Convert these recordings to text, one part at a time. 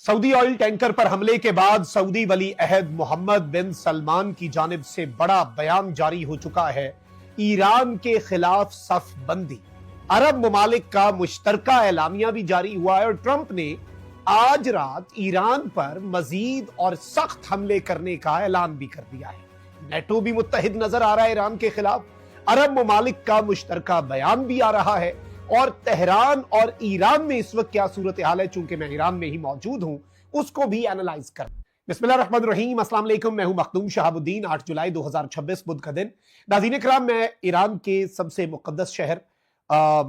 Saudi oil tanker पर हमले के बाद सऊदी वली अहद मोहम्मद बिन सलमान की जानिब से बड़ा बयान जारी हो चुका है। ईरान के खिलाफ सफ बंदी, अरब ममालिक का मुश्तरका एलामिया भी जारी हुआ है और ट्रंप ने आज रात ईरान पर मजीद और सख्त हमले करने का ऐलान भी कर दिया है। नेटो भी मुत्तहिद नजर आ रहा है ईरान के खिलाफ, अरब ममालिक का मुश्तरका बयान भी आ रहा है और तेहरान और ईरान में इस वक्त क्या सूरत हाल है, चूंकि मैं ईरान में ही मौजूद हूं, उसको भी एनालाइज कर। बिस्मिल्लाहिर्रहमानिर्रहीम, अस्सलाम वालेकुम। मैं हूं मखदूम शहाबुद्दीन। 8 जुलाई 2026 बुध का दिन। नाज़रीन इकराम, मैं ईरान के सबसे मुकद्दस शहर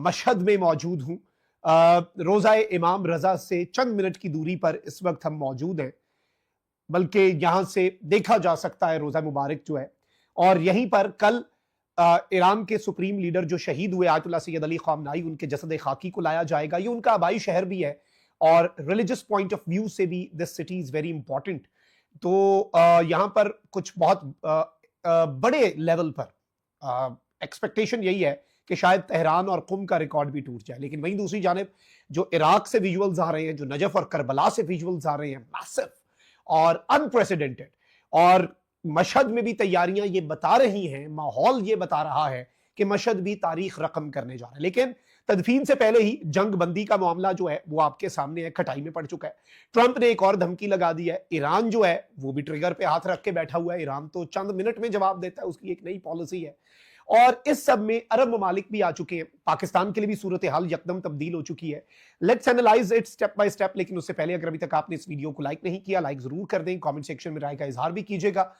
मशहद में मौजूद हूं। रोज़ा इमाम रजा से चंद मिनट की दूरी पर इस वक्त हम मौजूद हैं, बल्कि यहां से देखा जा सकता है रोज़ा मुबारक जो है। और यहीं पर कल ईरान के सुप्रीम लीडर जो शहीद हुए आयतुल्लाह सैयद अली ख़ामनाई, उनके जसद खाकी को लाया जाएगा। ये उनका आबाई शहर भी है और रिलीजियस पॉइंट ऑफ व्यू से भी this city is very important. तो यहाँ पर कुछ बहुत बड़े लेवल पर एक्सपेक्टेशन यही है कि शायद तेहरान और कुम का रिकॉर्ड भी टूट जाए। लेकिन वहीं दूसरी जानिब जो इराक से विजुअल्स आ रहे हैं, जो नजफ और करबला से विजुअल्स आ रहे हैं, मैसिव और अनप्रेसिडेंटेड, और मशहद में भी तैयारियां ये बता रही हैं, माहौल ये बता रहा है कि मशहद भी तारीख रकम करने जा रहा है। लेकिन तदफीन से पहले ही जंग बंदी का मामला जो है वो आपके सामने है, खटाई में पड़ चुका है। ट्रंप ने एक और धमकी लगा दी है। ईरान जो है वो भी ट्रिगर पे हाथ रख के बैठा हुआ है। ईरान तो चंद मिनट में जवाब देता है, उसकी एक नई पॉलिसी है। और इस सब में अरब ममालिक भी आ चुके हैं। पाकिस्तान के लिए भी सूरत हाल यकदम तब्दील हो चुकी है। Let's analyse it step by step. लेकिन उससे पहले अगर अभी तक आपने इस वीडियो को लाइक नहीं किया, लाइक जरूर कर दें। कमेंट सेक्शन में राय का इजहार भी कीजिएगा।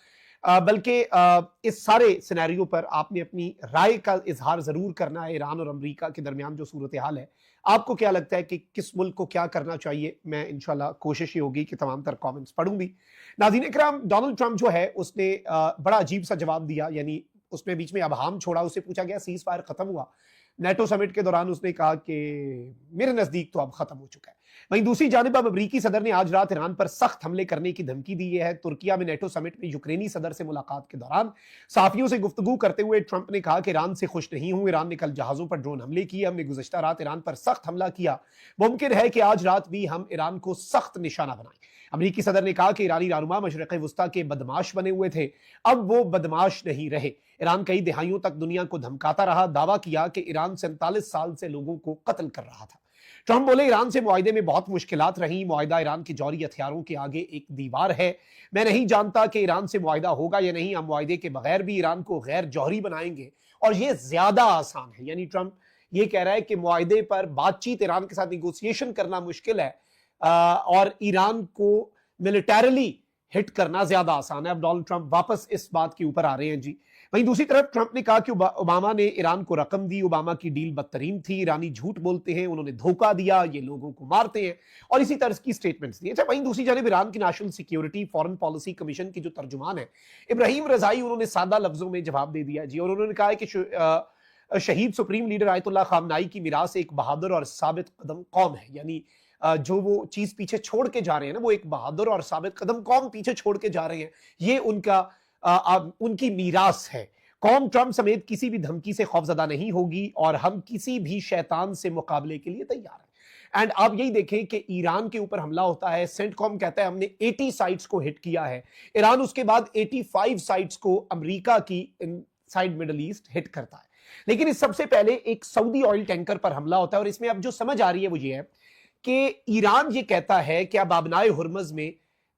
बल्कि इस सारे सिनेरियो पर आपने अपनी राय का इजहार जरूर करना है। ईरान और अमेरिका के दरमियान जो सूरत हाल है, आपको क्या लगता है कि किस मुल्क को क्या करना चाहिए? मैं इंशाल्लाह कोशिश ये होगी कि तमाम तर कमेंट्स पढ़ूं भी। नाज़रीन इकराम, डोनाल्ड ट्रंप जो है उसने बड़ा अजीब सा जवाब दिया। यानी उसने बीच में अबहाम छोड़ा। उससे पूछा गया सीज फायर खत्म हुआ नेटो समिट के दौरान, उसने कहा कि मेरे नजदीक तो अब खत्म हो चुका है। वहीं दूसरी जानिब अब अमरीकी सदर ने आज रात ईरान पर सख्त हमले करने की धमकी दी है। तुर्किया में नेटो समिट में यूक्रेनी सदर से मुलाकात के दौरान साफियों से गुफ्तगू करते हुए ट्रंप ने कहा कि ईरान से खुश नहीं हूं। ईरान ने कल जहाजों पर ड्रोन हमले किए, हमने गुज़श्ता रात ईरान पर सख्त हमला किया। मुमकिन है कि आज रात भी हम ईरान को सख्त निशाना बनाएं। अमरीकी सदर ने कहा कि ईरानी रहनुमा मशरिक़ वुस्ता के बदमाश बने हुए थे, अब वो बदमाश नहीं रहे। ईरान कई दहाइयों तक दुनिया को धमकाता रहा, दावा किया कि ईरान 47 साल से लोगों को कत्ल कर रहा था। ट्रंप बोले, ईरान से मुआहिदे में बहुत मुश्किलात रही। मुआहिदा ईरान के जौहरी हथियारों के आगे एक दीवार है। मैं नहीं जानता कि ईरान से मुआहिदा होगा या नहीं। हम मुआहिदे के बगैर भी ईरान को गैर जौहरी बनाएंगे और यह ज्यादा आसान है। यानी ट्रंप ये कह रहा है कि मुआहिदे पर बातचीत, ईरान के साथ निगोसिएशन करना मुश्किल है और ईरान को मिलिटरली हिट करना ज्यादा आसान है। अब डोनाल्ड ट्रंप वापस इस बात के ऊपर आ रहे हैं जी। वहीं दूसरी तरफ ट्रंप ने कहा कि ओबामा ने ईरान को रकम दी, ओबामा की डील बदतरीन थी, ईरानी झूठ बोलते हैं, उन्होंने धोखा दिया, ये लोगों को मारते हैं, और इसी तरह की स्टेटमेंट्स दी। अच्छा, वहीं दूसरी जानब ईरान की national security foreign policy commission की जो तर्जुमान है इब्राहिम रजाई, उन्होंने सादा लफ्जों में जवाब दे दिया जी। और उन्होंने कहा है कि शहीद सुप्रीम लीडर आयतुल्लाह खामनाई की मीरास एक बहादुर और साबित कदम कौम है। यानी जो वो चीज पीछे छोड़ के जा रहे हैं ना, वो एक बहादुर और साबित कदम कौम पीछे छोड़ के जा रहे हैं। ये उनकी मीरास है। कौम ट्रंप समेत किसी भी धमकी से खौफजदा नहीं होगी और हम किसी भी शैतान से मुकाबले के लिए तैयार हैं। एंड आप यही देखें कि ईरान के ऊपर हमला होता है, सेंटकॉम कहता है हमने 80 साइट्स को हिट किया है। ईरान उसके बाद 85 साइट्स को अमेरिका की इनसाइड मिडल ईस्ट हिट करता है। लेकिन इस सबसे पहले एक सऊदी ऑयल टैंकर पर हमला होता है और इसमें अब जो समझ आ रही है वो ये है कि ईरान ये कहता है कि अब आबनाए हुर्मुज़ में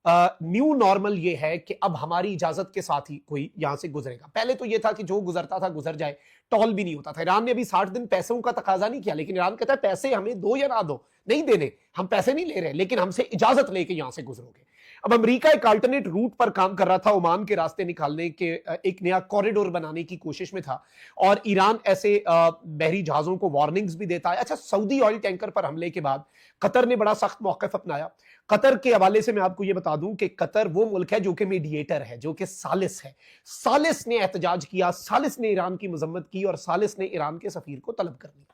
न्यू नॉर्मल ये है कि अब हमारी इजाजत के साथ ही कोई यहां से गुजरेगा। पहले तो ये था कि जो गुजरता था गुजर जाए, टॉल भी नहीं होता था। ईरान ने अभी 60 दिन पैसों का तकाजा नहीं किया, लेकिन ईरान कहता है पैसे हमें दो या ना दो, नहीं देने, हम पैसे नहीं ले रहे, लेकिन हमसे इजाजत लेके यहां से गुजरोगे। अब अमेरिका एक अल्टरनेट रूट पर काम कर रहा था, ओमान के रास्ते निकालने के, एक नया कॉरिडोर बनाने की कोशिश में था, और ईरान ऐसे बहरी जहाजों को वार्निंग्स भी देता है। अच्छा, सऊदी ऑयल टैंकर पर हमले के बाद कतर ने बड़ा सख्त मौक़िफ़ अपनाया। कतर के हवाले से मैं आपको यह बता दूं कि कतर वो मुल्क है जो कि मीडिएटर है, जो कि सालिस है। सालिस ने एहतजाज किया, सालिस ने ईरान की मजम्मत की और सालिस ने ईरान के सफीर को तलब कर लिया।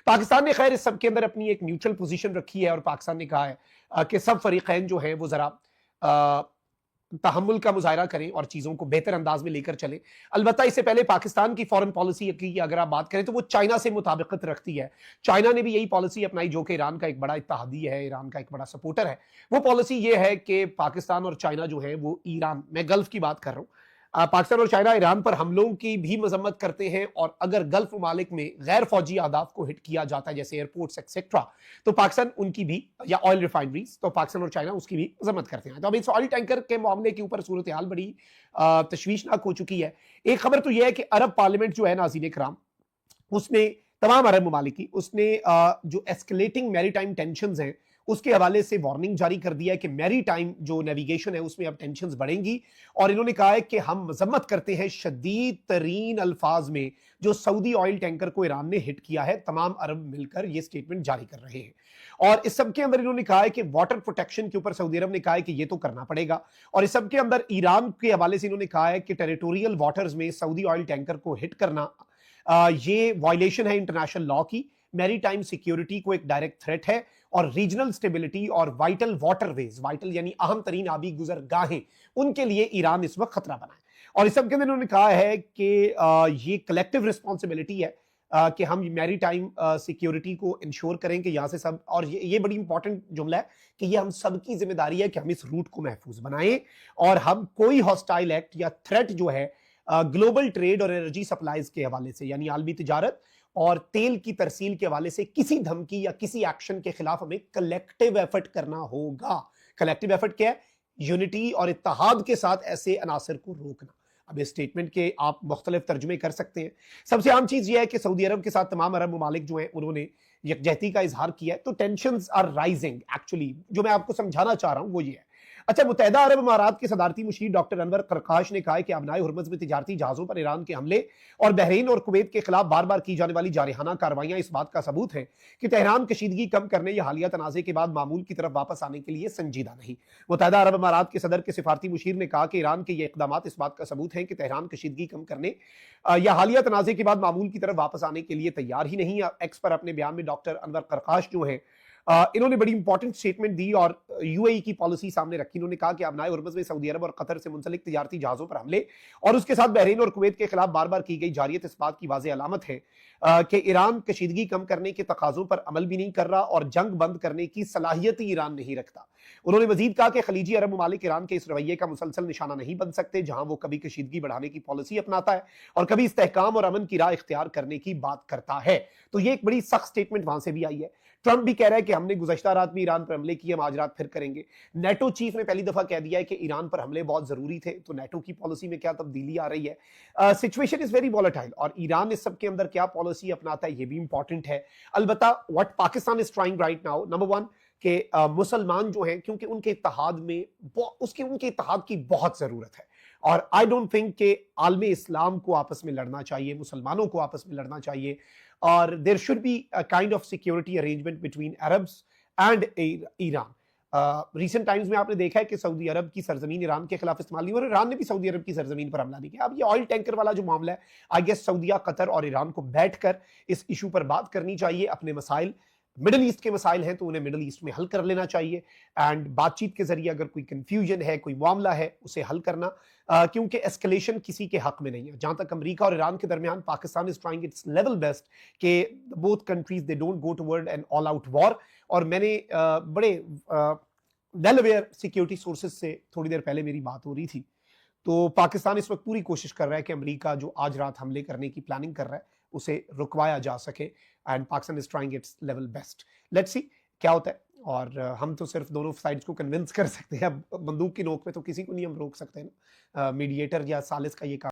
पाकिस्तान ने खैर इस सब के अंदर अपनी एक न्यूट्रल पोजीशन रखी है और पाकिस्तान ने कहा है कि सब फरीकैन जो हैं वो जरा तहम्मुल का मुजाहरा करें और चीजों को बेहतर अंदाज में लेकर चलें। अलबत्ता इससे पहले पाकिस्तान की फॉरेन पॉलिसी की अगर आप बात करें तो वो चाइना से मुताबिकत रखती है। चाइना ने भी यही पॉलिसी अपनाई, जो कि ईरान का एक बड़ा इत्तेहादी है, ईरान का एक बड़ा सपोर्टर है। वो पॉलिसी ये है कि पाकिस्तान और चाइना जो है वो ईरान, मैं गल्फ की बात कर रहा हूं, पाकिस्तान और चाइना ईरान पर हमलों की भी मजम्मत करते हैं, और अगर गल्फ ममालिक में गैर फौजी अहदाफ को हिट किया जाता है जैसे एयरपोर्ट्स एक्सेट्रा, तो पाकिस्तान उनकी भी, या ऑयल रिफाइनरीज, तो पाकिस्तान और चाइना उसकी भी मजम्मत करते हैं। तो अभी इस ऑयल टैंकर के मामले के ऊपर सूरत हाल बड़ी तशवीशनाक हो चुकी है। एक खबर तो यह है कि अरब पार्लियामेंट जो है नाज़रीन कराम, उसने तमाम अरब ममालिक की, उसने जो एस्केलेटिंग मैरीटाइम टेंशंस हैं उसके हवाले से वार्निंग जारी कर दिया है कि मैरी टाइम जो नेविगेशन है उसमें अब टेंशंस बढ़ेंगी। और इन्होंने कहा है कि हम मजम्मत करते हैं शदीद तरीन अल्फाज में जो सऊदी ऑयल टैंकर को ईरान ने हिट किया है। तमाम अरब मिलकर यह स्टेटमेंट जारी कर रहे हैं, और इस सब के अंदर इन्होंने कहा है कि वाटर प्रोटेक्शन के ऊपर सऊदी अरब ने कहा है कि यह तो करना पड़ेगा। और इस सब के अंदर ईरान के हवाले से इन्होंने कहा है कि टेरिटोरियल वाटर्स में सऊदी ऑयल टैंकर को हिट करना ये वायलेशन है इंटरनेशनल लॉ की, मैरी टाइम सिक्योरिटी को एक डायरेक्ट थ्रेट है, और रीजनल स्टेबिलिटी और वाइटल वाटरवेज, वाइटल यानी अहम तरीन आबी गुजरगाहें, उनके लिए ईरान इस वक्त खतरा बना है। और इस सब के अंदर उन्होंने कहा है कि ये कलेक्टिव रिस्पॉन्सिबिलिटी है कि हम मैरी टाइम सिक्योरिटी को इंश्योर करें कि यहाँ से सब, और ये बड़ी इंपॉर्टेंट जुमला है कि ये हम सबकी जिम्मेदारी है कि हम इस रूट को महफूज बनाएं, और हम कोई हॉस्टाइल एक्ट या थ्रेट जो है ग्लोबल ट्रेड और एनर्जी सप्लाईज के हवाले से, यानी आलमी तिजारत और तेल की तरसील के हवाले से किसी धमकी या किसी एक्शन के खिलाफ हमें कलेक्टिव एफर्ट करना होगा। कलेक्टिव एफर्ट क्या है? यूनिटी और इत्तेहाद के साथ ऐसे अनासर को रोकना। अब इस स्टेटमेंट के आप मुख्तलिफ तर्जुमे कर सकते हैं। सबसे आम चीज यह है कि सऊदी अरब के साथ तमाम अरब ममालिक जो हैं उन्होंने यकजहती का इजहार किया है। तो टेंशंस आर राइजिंग। एक्चुअली जो मैं आपको समझाना चाह रहा हूं वो ये है। अच्छा, मुत्तहिदा अरब अमारात के सदारती मुशीर डॉक्टर अनवर करकाश ने कहा है कि अबनाए हुर्मुज़ में तिजारती जहाजों पर ईरान के हमले और बहरीन और कुवैत के खिलाफ बार बार की जाने वाली जारहाना कार्रवाइयां इस बात का सबूत है कि तेहरान कशीदगी कम करने या हालिया तनाज़े के बाद मामूल की तरफ वापस आने के लिए संजीदा नहीं। मुत्तहिदा अरब अमारात के सदर के सिफारती मुशीर ने कहा कि ईरान के ये इकदाम इस बात का सबूत है कि तेहरान कशीदगी कम करने या हालिया तनाज़े के बाद मामूल की तरफ वापस आने के लिए तैयार ही नहीं। एक्स पर अपने बयान में डॉक्टर अनवर करकाश जो है इन्होंने बड़ी इंपॉर्टेंट स्टेटमेंट दी और यूएई की पॉलिसी सामने रखी। इन्होंने कहा कि अबनाए हुर्मुज़ में सऊदी अरब और कतर से मुंसलिक तिजारती जहाजों पर हमले और उसके साथ बहरीन और कुवैत के खिलाफ बार बार की गई जारियत इस बात की वाज़ेह अलामत है कि ईरान कशीदगी कम करने के तकाज़ों पर अमल भी नहीं कर रहा और जंग बंद करने की सलाहियत ही ईरान नहीं रखता। उन्होंने मजीद कहा कि खलीजी अरब ममालिक ईरान के इस रवैये का मुसलसल निशाना नहीं बन सकते, जहां वो कभी कशीदगी बढ़ाने की पॉलिसी अपनाता है और कभी इस्तेहकाम और अमन की राह इख्तियार करने की बात करता है। तो ये एक बड़ी सख्त स्टेटमेंट वहां से भी आई है। ट्रंप भी कह रहा है कि हमने गुज़श्ता रात भी ईरान पर हमले किए, हम आज रात फिर करेंगे। नेटो चीफ ने पहली दफा कह दिया है कि ईरान पर हमले बहुत जरूरी थे। तो नेटो की पॉलिसी में क्या तब्दीली आ रही है? सिचुएशन इज वेरी वॉलेटाइल और ईरान इस सब के अंदर क्या पॉलिसी अपनाता है ये भी इंपॉर्टेंट है। अलबत्ता what Pakistan is trying right now, number one कि मुसलमान जो हैं, क्योंकि उनके इत्तेहाद में उनके इत्तेहाद की बहुत जरूरत है और आई डोंट थिंक कि आलमे इस्लाम को आपस में लड़ना चाहिए, मुसलमानों को आपस में लड़ना चाहिए और there should be a kind of security arrangement between Arabs and Iran. Recent times में आपने देखा है कि सऊदी अरब की सरजमीन ईरान के खिलाफ इस्तेमाल नहीं, और ईरान ने भी सऊदी अरब की सरजमीन पर हमला नहीं किया। अब ये ऑयल टैंकर वाला जो मामला है, आई गेस सऊदीया, कतर और ईरान को बैठकर इस इशू पर बात करनी चाहिए। अपने मसाइल, मिडल ईस्ट के मसाइल हैं तो उन्हें मिडल ईस्ट में हल कर लेना चाहिए एंड बातचीत के जरिए अगर कोई कंफ्यूजन है, कोई मामला है, उसे हल करना, क्योंकि एस्केलेशन किसी के हक में नहीं है। जहां तक अमेरिका और ईरान के दरमियान, Pakistan is trying its level best कि both countries they don't go toward an all out war. और मैंने बड़े वेल अवेयर सिक्योरिटी सोर्सेज से थोड़ी देर पहले मेरी बात हो रही थी, तो पाकिस्तान इस वक्त पूरी कोशिश कर रहा है कि अमेरिका जो आज रात हमले करने की प्लानिंग कर रहा है उसे रुकवाया जा सके and Pakistan is trying its level best. Let's see क्या होता है। और हम तो सिर्फ दोनों साइड्स को कन्विंस कर सकते हैं। अब बंदूक की नोक पे तो किसी को नहीं हम रोक सकते ना। मीडिएटर या सालिस का ये काम